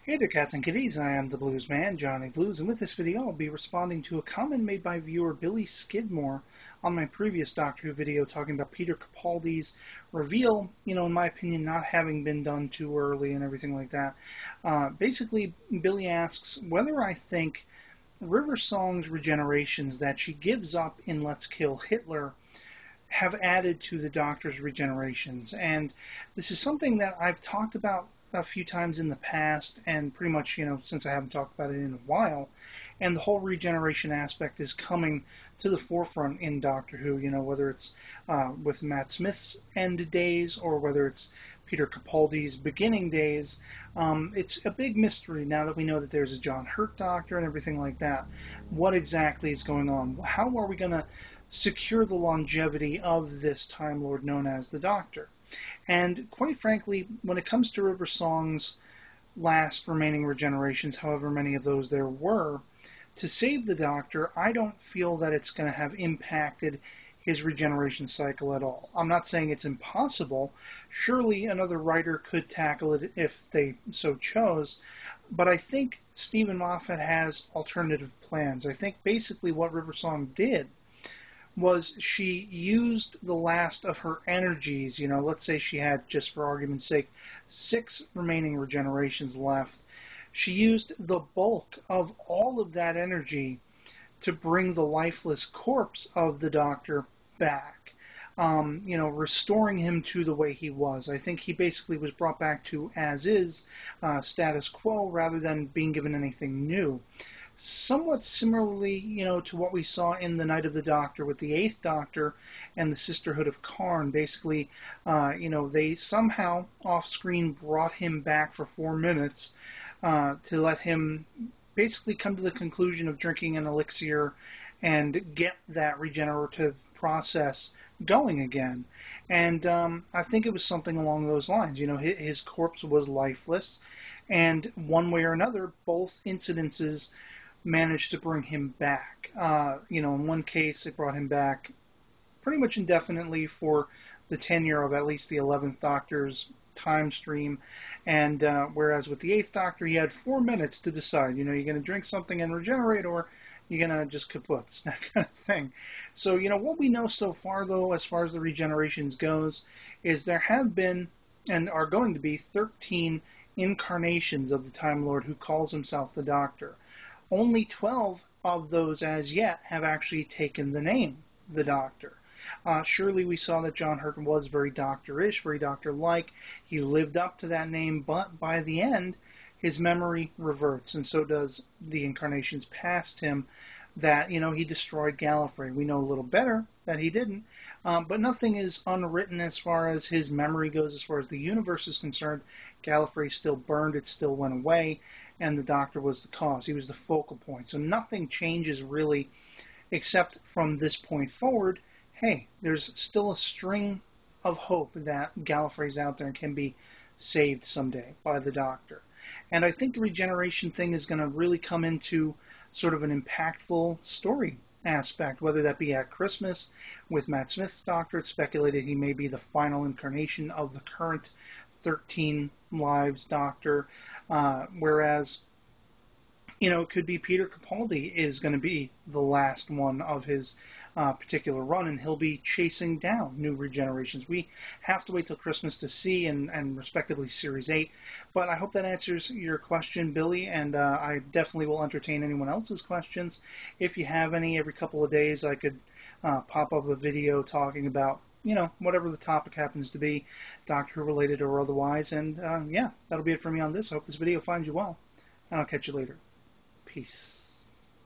Hey there, cats and kitties. I am the Blues Man, Johnny Blues, and with this video I'll be responding to a comment made by viewer Billy Skidmore on my previous Doctor Who video talking about Peter Capaldi's reveal, in my opinion, not having been done too early and everything like that. Basically, Billy asks whether I think River Song's regenerations that she gives up in Let's Kill Hitler have added to the Doctor's regenerations. And this is something that I've talked about a few times in the past, and pretty much, since I haven't talked about it in a while. And the whole regeneration aspect is coming to the forefront in Doctor Who, whether it's with Matt Smith's end days or whether it's Peter Capaldi's beginning days. It's a big mystery now that we know that there's a John Hurt Doctor and everything like that. What exactly is going on? How are we going to secure the longevity of this Time Lord known as the Doctor? And quite frankly, when it comes to River Song's last remaining regenerations, however many of those there were, to save the Doctor, I don't feel that it's going to have impacted his regeneration cycle at all. I'm not saying it's impossible. Surely another writer could tackle it if they so chose, but I think Stephen Moffat has alternative plans. I think basically what River Song did was she used the last of her energies. Let's say she had, just for argument's sake, 6 remaining regenerations left. She used the bulk of all of that energy to bring the lifeless corpse of the Doctor back, restoring him to the way he was. I think he basically was brought back to as is, status quo, rather than being given anything new. Somewhat similarly, to what we saw in The Night of the Doctor with the 8th Doctor and the Sisterhood of Karn. Basically, they somehow off-screen brought him back for 4 minutes to let him basically come to the conclusion of drinking an elixir and get that regenerative process going again. And I think it was something along those lines. His corpse was lifeless, and one way or another, both incidences managed to bring him back. In one case, it brought him back pretty much indefinitely for the tenure of at least the 11th Doctor's time stream, and whereas with the 8th Doctor, he had 4 minutes to decide, you're going to drink something and regenerate, or you're going to just kaput, that kind of thing. So, what we know so far, though, as far as the regenerations goes, is there have been, and are going to be, 13 incarnations of the Time Lord who calls himself the Doctor. Only 12 of those as yet have actually taken the name, the Doctor. Surely we saw that John Hurt was very Doctor-ish, very Doctor-like. He lived up to that name, but by the end, his memory reverts, and so does the incarnations past him that, he destroyed Gallifrey. We know a little better that he didn't, but nothing is unwritten as far as his memory goes, as far as the universe is concerned. Gallifrey still burned, it still went away, and the Doctor was the cause. He was the focal point. So nothing changes really, except from this point forward, hey, there's still a string of hope that Gallifrey's out there and can be saved someday by the Doctor. And I think the regeneration thing is going to really come into sort of an impactful story aspect, whether that be at Christmas with Matt Smith's Doctor. It's speculated he may be the final incarnation of the current 13 Lives Doctor, whereas, it could be Peter Capaldi is going to be the last one of his particular run, and he'll be chasing down new regenerations. We have to wait till Christmas to see, and respectively Series 8. But I hope that answers your question, Billy, and I definitely will entertain anyone else's questions. If you have any, every couple of days I could pop up a video talking about, whatever the topic happens to be, Doctor Who related or otherwise. And yeah, that'll be it for me on this. I hope this video finds you well, and I'll catch you later. Peace.